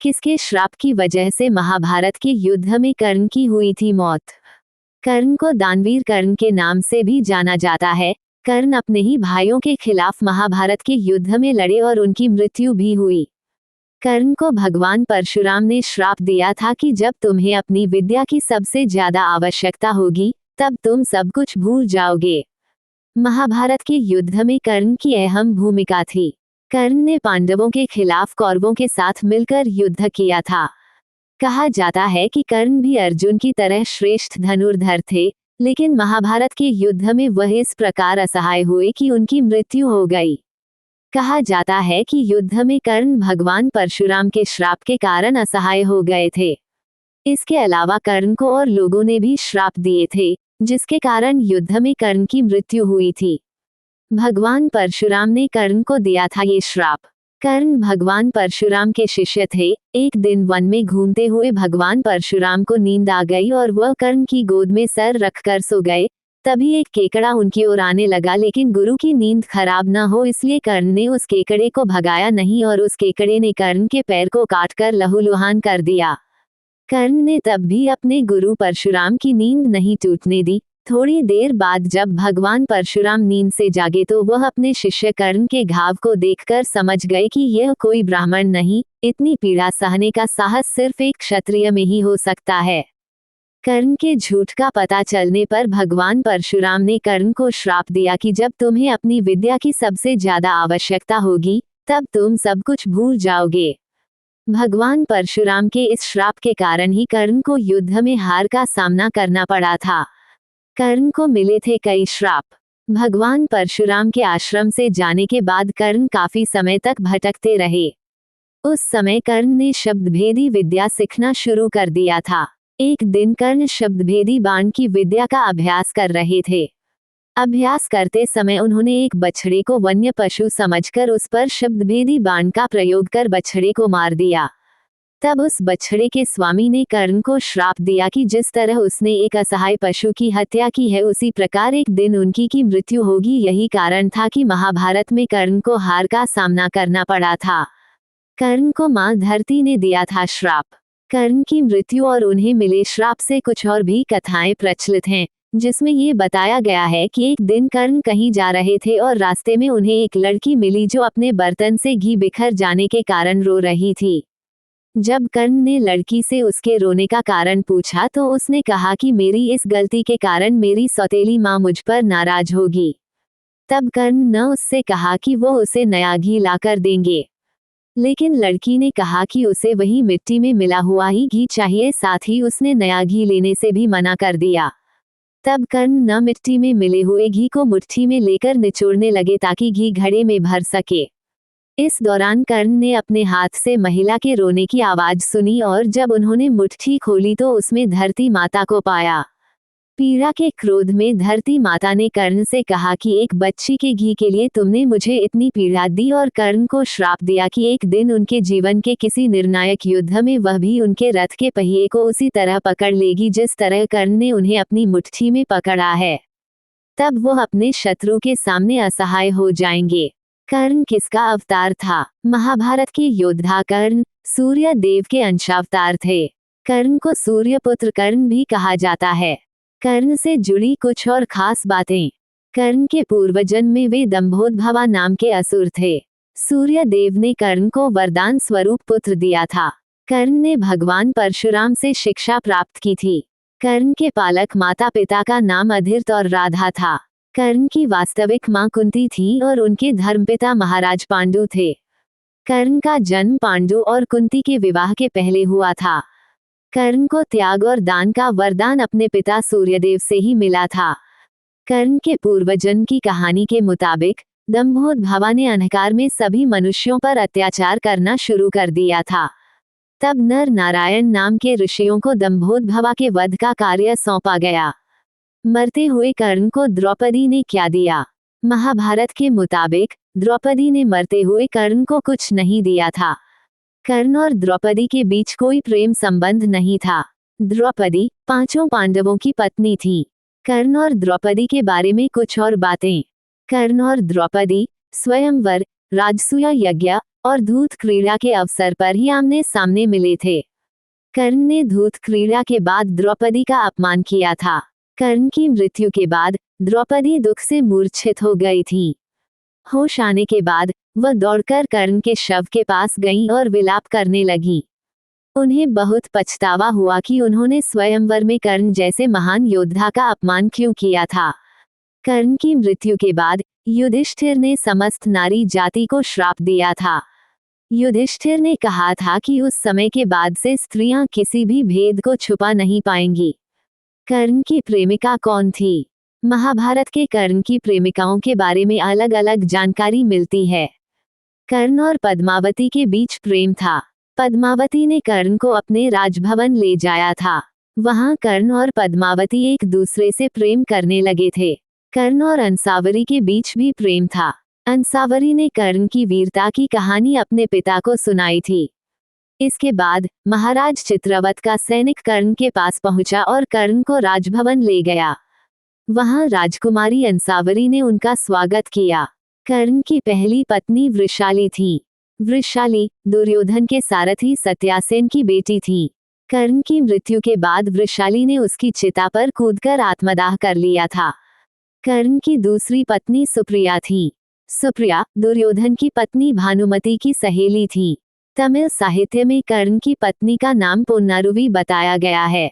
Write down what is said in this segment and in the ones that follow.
किसके श्राप की वजह से महाभारत के युद्ध में कर्ण की हुई थी मौत। कर्ण को दानवीर कर्ण के नाम से भी जाना जाता है। कर्ण अपने ही भाइयों के खिलाफ महाभारत के युद्ध में लड़े और उनकी मृत्यु भी हुई। कर्ण को भगवान परशुराम ने श्राप दिया था कि जब तुम्हें अपनी विद्या की सबसे ज्यादा आवश्यकता होगी तब तुम सब कुछ भूल जाओगे। महाभारत के युद्ध में कर्ण की अहम भूमिका थी। कर्ण ने पांडवों के खिलाफ कौरवों के साथ मिलकर युद्ध किया था। कहा जाता है कि कर्ण भी अर्जुन की तरह श्रेष्ठ धनुर्धर थे, लेकिन महाभारत के युद्ध में वह इस प्रकार असहाय हुए कि उनकी मृत्यु हो गई। कहा जाता है कि युद्ध में कर्ण भगवान परशुराम के श्राप के कारण असहाय हो गए थे। इसके अलावा कर्ण को और लोगों ने भी श्राप दिए थे, जिसके कारण युद्ध में कर्ण की मृत्यु हुई थी। भगवान परशुराम ने कर्ण को दिया था ये श्राप। कर्ण भगवान परशुराम के शिष्य थे। एक दिन वन में घूमते हुए भगवान परशुराम को नींद आ गई और वह कर्ण की गोद में सर रखकर सो गए। तभी एक केकड़ा उनकी ओर आने लगा, लेकिन गुरु की नींद खराब न हो इसलिए कर्ण ने उस केकड़े को भगाया नहीं और उस केकड़े ने कर्ण के पैर को काटकर लहूलुहान कर दिया। कर्ण ने तब भी अपने गुरु परशुराम की नींद नहीं टूटने दी। थोड़ी देर बाद जब भगवान परशुराम नींद से जागे तो वह अपने शिष्य कर्ण के घाव को देखकर समझ गए कि यह कोई ब्राह्मण नहीं, इतनी पीड़ा सहने का साहस सिर्फ एक क्षत्रिय में ही हो सकता है। कर्ण के झूठ का पता चलने पर भगवान परशुराम ने कर्ण को श्राप दिया कि जब तुम्हें अपनी विद्या की सबसे ज्यादा आवश्यकता होगी तब तुम सब कुछ भूल जाओगे। भगवान परशुराम के इस श्राप के कारण ही कर्ण को युद्ध में हार का सामना करना पड़ा था। कर्ण को मिले थे कई श्राप। भगवान परशुराम के आश्रम से जाने के बाद कर्ण काफी समय तक भटकते रहे। उस समय कर्ण ने शब्दभेदी विद्या सीखना शुरू कर दिया था। एक दिन कर्ण शब्दभेदी बाण की विद्या का अभ्यास कर रहे थे। अभ्यास करते समय उन्होंने एक बछड़े को वन्य पशु समझकर उस पर शब्दभेदी बाण का प्रयोग कर बछड़े को मार दिया। तब उस बछड़े के स्वामी ने कर्ण को श्राप दिया कि जिस तरह उसने एक असहाय पशु की हत्या की है उसी प्रकार एक दिन उनकी की मृत्यु होगी। यही कारण था कि महाभारत में कर्ण को हार का सामना करना पड़ा था। कर्ण को मां धरती ने दिया था श्राप। कर्ण की मृत्यु और उन्हें मिले श्राप से कुछ और भी कथाएं प्रचलित हैं, जिसमें ये बताया गया है कि एक दिन कर्ण कहीं जा रहे थे और रास्ते में उन्हें एक लड़की मिली जो अपने बर्तन से घी बिखर जाने के कारण रो रही थी। जब कर्ण ने लड़की से उसके रोने का कारण पूछा तो उसने कहा कि मेरी इस गलती के कारण मेरी सौतेली माँ मुझ पर नाराज होगी। तब कर्ण ने उससे कहा कि वो उसे नया घी लाकर देंगे, लेकिन लड़की ने कहा कि उसे वही मिट्टी में मिला हुआ ही घी चाहिए। साथ ही उसने नया घी लेने से भी मना कर दिया। तब कर्ण न मिट्टी में मिले हुए घी को मुट्ठी में लेकर निचोड़ने लगे ताकि घी घड़े में भर सके। इस दौरान कर्ण ने अपने हाथ से महिला के रोने की आवाज सुनी और जब उन्होंने मुट्ठी खोली तो उसमें धरती माता को पाया। पीड़ा के क्रोध में धरती माता ने कर्ण से कहा कि एक बच्ची के घी के लिए तुमने मुझे इतनी पीड़ा दी, और कर्ण को श्राप दिया कि एक दिन उनके जीवन के किसी निर्णायक युद्ध में वह भी उनके रथ के पहिए को उसी तरह पकड़ लेगी जिस तरह कर्ण ने उन्हें अपनी मुट्ठी में पकड़ा है। तब वह अपने शत्रु के सामने असहाय हो जाएंगे। कर्ण किसका अवतार था? महाभारत के योद्धा कर्ण सूर्य देव के अंशावतार थे। कर्ण को सूर्यपुत्र कर्ण भी कहा जाता है। कर्ण से जुड़ी कुछ और खास बातें। कर्ण के पूर्वजन्म में वे दंभोदभवा नाम के असुर थे। सूर्य देव ने कर्ण को वरदान स्वरूप पुत्र दिया था। कर्ण ने भगवान परशुराम से शिक्षा प्राप्त की थी। कर्ण के पालक माता पिता का नाम अधिरथ और राधा था। कर्ण की वास्तविक मां कुंती थी और उनके धर्मपिता महाराज पांडु थे। कर्ण का जन्म पांडु और कुंती के विवाह के पहले हुआ था। कर्ण को त्याग और दान का वरदान अपने पिता सूर्यदेव से ही मिला था। कर्ण के पूर्वजन्म की कहानी के मुताबिक दंभोदभवा ने अंधकार में सभी मनुष्यों पर अत्याचार करना शुरू कर दिया था। तब नर नारायण नाम के ऋषियों को दंभोदभवा के वध का कार्य सौंपा गया। मरते हुए कर्ण को द्रौपदी ने क्या दिया? महाभारत के मुताबिक द्रौपदी ने मरते हुए कर्ण को कुछ नहीं दिया था। कर्ण और द्रौपदी के बीच कोई प्रेम संबंध नहीं था। द्रौपदी पांचों पांडवों की पत्नी थी। कर्ण और द्रौपदी के बारे में कुछ और बातें। कर्ण और द्रौपदी स्वयंवर, राजसूय यज्ञ, और धूत क्रीड़ा के अवसर पर ही आमने सामने मिले थे। कर्ण ने धूत क्रीड़ा के बाद द्रौपदी का अपमान किया था। कर्ण की मृत्यु के बाद द्रौपदी दुख से मूर्छित हो गई थी। होश आने के बाद वह दौड़कर कर्ण के शव के पास गईं और विलाप करने लगी। उन्हें बहुत पछतावा हुआ कि उन्होंने स्वयंवर में कर्ण जैसे महान योद्धा का अपमान क्यों किया था। कर्ण की मृत्यु के बाद युधिष्ठिर ने समस्त नारी जाति को श्राप दिया था। युधिष्ठिर ने कहा था कि उस समय के बाद से स्त्रियां किसी भी भेद को छुपा नहीं पाएंगी। कर्ण की प्रेमिका कौन थी? महाभारत के कर्ण की प्रेमिकाओं के बारे में अलग अलग जानकारी मिलती है। कर्ण और पद्मावती के बीच प्रेम था। पद्मावती ने कर्ण को अपने राजभवन ले जाया था। वहां कर्ण और पद्मावती एक दूसरे से प्रेम करने लगे थे। कर्ण और अंसावरी के बीच भी प्रेम था। अंसावरी ने कर्ण की वीरता की कहानी अपने पिता को सुनाई थी। इसके बाद महाराज चित्रवत का सैनिक कर्ण के पास पहुंचा और कर्ण को राजभवन ले गया। वहां राजकुमारी अंसावरी ने उनका स्वागत किया। कर्ण की पहली पत्नी वृषाली थी। वृषाली दुर्योधन के सारथी सत्यासेन की बेटी थी। कर्ण की मृत्यु के बाद वृषाली ने उसकी चिता पर कूदकर आत्मदाह कर लिया था। कर्ण की दूसरी पत्नी सुप्रिया थी। सुप्रिया दुर्योधन की पत्नी भानुमति की सहेली थी। तमिल साहित्य में कर्ण की पत्नी का नाम पोन्नारुवी बताया गया है।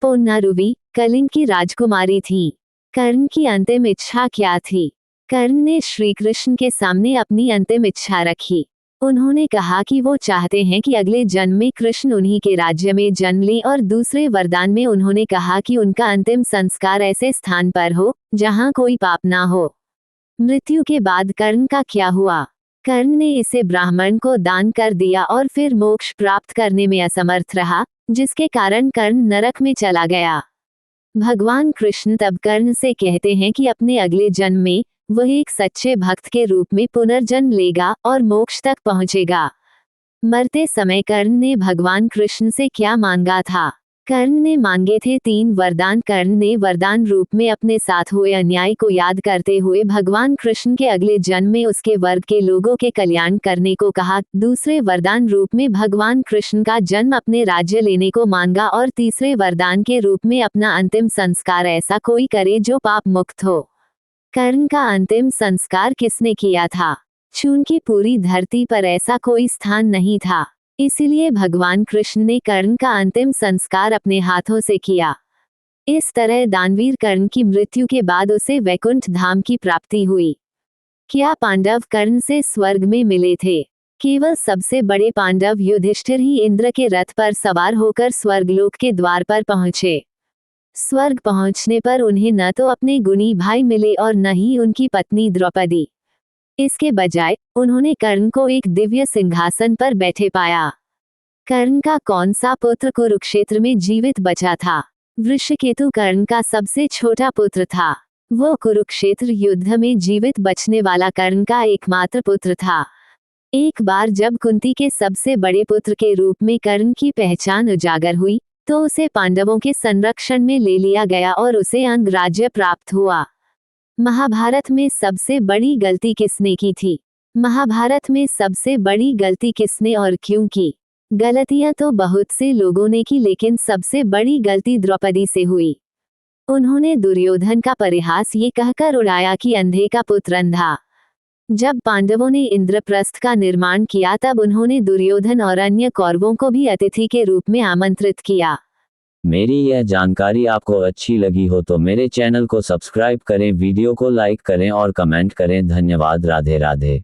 पोन्नारुवी कलिंग की राजकुमारी थी। कर्ण की अंतिम इच्छा क्या थी? कर्ण ने श्री कृष्ण के सामने अपनी अंतिम इच्छा रखी। उन्होंने कहा कि वो चाहते हैं कि अगले जन्म में कृष्ण उन्हीं के राज्य में जन्म लें, और दूसरे वरदान में उन्होंने कहा कि उनका अंतिम संस्कार ऐसे स्थान पर हो जहां कोई पाप ना हो। मृत्यु के बाद कर्ण का क्या हुआ? कर्ण ने इसे ब्राह्मण को दान कर दिया और फिर मोक्ष प्राप्त करने में असमर्थ रहा, जिसके कारण कर्ण नरक में चला गया। भगवान कृष्ण तब कर्ण से कहते हैं कि अपने अगले जन्म में वह एक सच्चे भक्त के रूप में पुनर्जन्म लेगा और मोक्ष तक पहुंचेगा। मरते समय कर्ण ने भगवान कृष्ण से क्या मांगा था? कर्ण ने मांगे थे 3 वरदान। कर्ण ने वरदान रूप में अपने साथ हुए अन्याय को याद करते हुए भगवान कृष्ण के अगले जन्म में उसके वर्ग के लोगों के कल्याण करने को कहा। दूसरे वरदान रूप में भगवान कृष्ण का जन्म अपने राज्य लेने को मांगा, और तीसरे वरदान के रूप में अपना अंतिम संस्कार ऐसा कोई करे जो पाप मुक्त हो। कर्ण का अंतिम संस्कार किसने किया था? चूंकि पूरी धरती पर ऐसा कोई स्थान नहीं था, इसलिए भगवान कृष्ण ने कर्ण का अंतिम संस्कार अपने हाथों से किया। इस तरह दानवीर कर्ण की मृत्यु के बाद उसे वैकुंठ धाम की प्राप्ति हुई। क्या पांडव कर्ण से स्वर्ग में मिले थे? केवल सबसे बड़े पांडव युधिष्ठिर ही इंद्र के रथ पर सवार होकर स्वर्गलोक के द्वार पर पहुंचे। स्वर्ग पहुंचने पर उन्हें न तो अपने गुणी भाई मिले और न ही उनकी पत्नी द्रौपदी। इसके बजाय उन्होंने कर्ण को एक दिव्य सिंहासन पर बैठे पाया। कर्ण का कौन सा पुत्र कुरुक्षेत्र में जीवित बचा था? वृषकेतु कर्ण का सबसे छोटा पुत्र था। वो कुरुक्षेत्र युद्ध में जीवित बचने वाला कर्ण का एकमात्र पुत्र था। एक बार जब कुंती के सबसे बड़े पुत्र के रूप में कर्ण की पहचान उजागर हुई, तो उसे पांडवों के संरक्षण में ले लिया गया और उसे अंगराज्य प्राप्त हुआ। महाभारत में सबसे बड़ी गलती किसने की थी? महाभारत में सबसे बड़ी गलती किसने और क्यों की? गलतियां तो बहुत से लोगों ने की, लेकिन सबसे बड़ी गलती द्रौपदी से हुई। उन्होंने दुर्योधन का परिहास ये कहकर उड़ाया कि अंधे का पुत्र अंधा। जब पांडवों ने इंद्रप्रस्थ का निर्माण किया, तब उन्होंने दुर्योधन और अन्य कौरवों को भी अतिथि के रूप में आमंत्रित किया। मेरी यह जानकारी आपको अच्छी लगी हो तो मेरे चैनल को सब्सक्राइब करें, वीडियो को लाइक करें और कमेंट करें। धन्यवाद। राधे राधे।